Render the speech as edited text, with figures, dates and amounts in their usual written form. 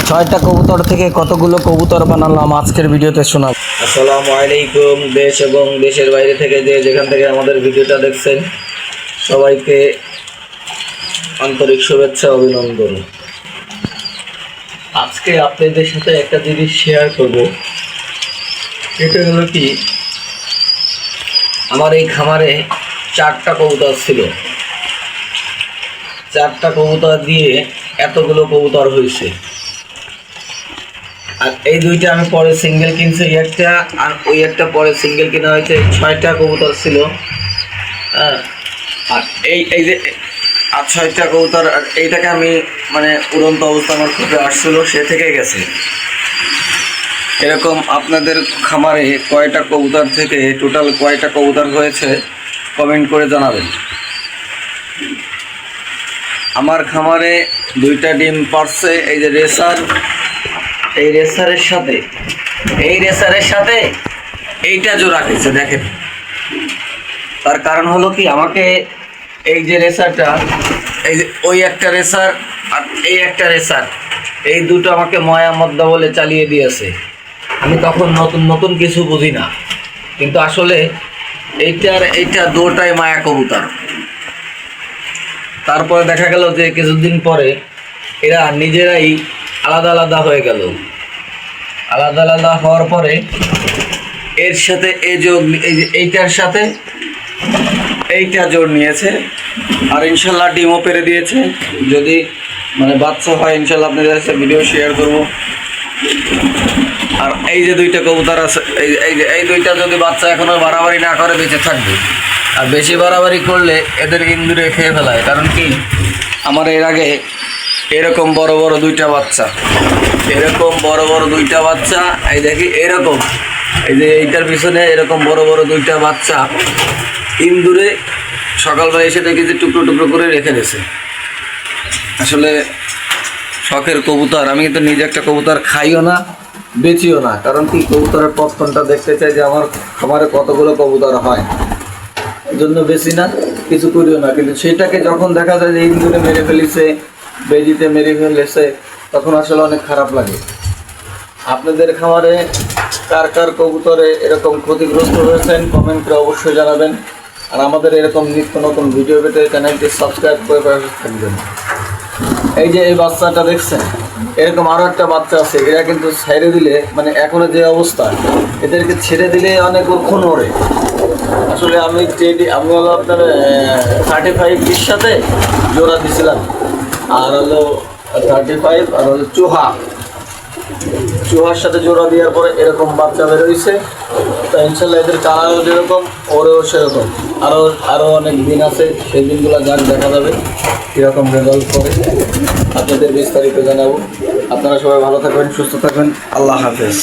ছয়টা কবুতর থেকে কতগুলো কবুতর বানালাম আজকের ভিডিওতে শোনাব। আসসালামু আলাইকুম। দেশ এবং দেশের বাইরে থেকে যেখান থেকে আমাদের ভিডিওটা দেখছেন সবাইকে আন্তরিক শুভেচ্ছা, অভিনন্দন। আজকে আপনাদের সাথে একটা জিনিস শেয়ার করব। এটা হলো কি, আমার এই খামারে 4টা কবুতর ছিল। 4টা কবুতর দিয়ে এতগুলো কবুতর হয়েছে। আর এই দুইটা আমি পরে সিঙ্গেল কিনছি, একটা আর ওই একটা পরে সিঙ্গেল কিনা হয়েছে। 6টা কবুতর ছিল। হ্যাঁ, আর এই যে আর 6টা কবুতর, আর এইটাকে আমি মানে উড়ন্ত অবস্থা আমার খুবই আসছিল, সে থেকে গেছে। এরকম আপনাদের খামারে কয়টা কবুতর থেকে টোটাল কয়টা কবুতর হয়েছে কমেন্ট করে জানাবেন। আমার খামারে 2টা ডিম পারছে। এই যে রেসার, এই রেসারের সাথে এইটা জোড়া খেয়েছে। দেখেন, তার কারণ হলো কি, আমাকে এই যে রেসারটা, এই যে ওই একটা রেসার আর এই একটা রেসার, এই দুটো আমাকে ময়া মদ্দা বলে চালিয়ে দিয়েছে। আমি তখন নতুন কিছু বুঝি না, কিন্তু আসলে এইটা দুটাই মায়া কবুতর। তারপরে দেখা গেল যে কিছুদিন পরে এরা নিজেরাই আলাদা আলাদা হয়ে গেল। আলাদা আলাদা হওয়ার পরে এর সাথে এইটার সাথে এইটা জোড় নিয়েছে, আর ইনশাল্লাহ ডিমও পেরে দিয়েছে। যদি মানে বাচ্চা হয় ইনশাল্লাহ আপনাদের কাছে ভিডিও শেয়ার করব। আর এই যে 2টা কবুতর আছে, এই 2টা যদি বাচ্চা এখনো বাড়াবাড়ি না করে বেঁচে থাকবে। আর বেশি বাড়াবাড়ি করলে এদের ইন্দুরে খেয়ে ফেলায়। কারণ কি, আমার এর আগে এরকম বড় বড় 2টা বাচ্চা, এই দেখি এরকম, এই যে এইটার পিছনে এরকম বড় বড় 2টা বাচ্চা ইন্দুরে সকালবেলা এসে দেখি যে টুকরো টুকরো করে রেখে দিয়েছে। আসলে শখের কবুতর। আমি কিন্তু নিজে একটা কবুতর খাইও না, বেচিও না। কারণ কি, কবুতরের পতনটা দেখতে চাই যে আমার খামারে কতগুলো কবুতর হয়, এই জন্য বেশি না, কিছু করিও না। কিন্তু সেটাকে যখন দেখা যায় যে ইন্দুরে মেরে ফেলেছে, বেজিতে মেরে ফেলেছে, তখন আসলে অনেক খারাপ লাগে। আপনাদের খামারে কার কার কবুতরে এরকম ক্ষতিগ্রস্ত হয়েছেন কমেন্ট করে অবশ্যই জানাবেন। আর আমাদের এরকম নিত্য নতুন ভিডিও পেতে চ্যানেলটি সাবস্ক্রাইব করে পাশে থাকবেন। এই যে এই বাচ্চাটা দেখছেন, এরকম আরও একটা বাচ্চা আছে। এরা কিন্তু ছেড়ে দিলে, মানে এখনো যে অবস্থা, এদেরকে ছেড়ে দিলে অনেকক্ষণ ওড়ে। আসলে আমি হলো আপনার 35 সাথে জোড়া দিছিলাম, আর হলো 35 আর হলো চুহার সাথে জোড়া দেওয়ার পরে এরকম বাচ্চা বেরোইছে। তো ইনশাল্লাহ এদের কালারও যেরকম, ওরেও সেরকম। আরও অনেক দিন আছে, সেই দিনগুলো যাক দেখা যাবে কীরকম রেজাল্ট করে, আপনাদের বিস্তারিত জানাবো। আপনারা সবাই ভালো থাকবেন, সুস্থ থাকবেন। আল্লাহ হাফেজ।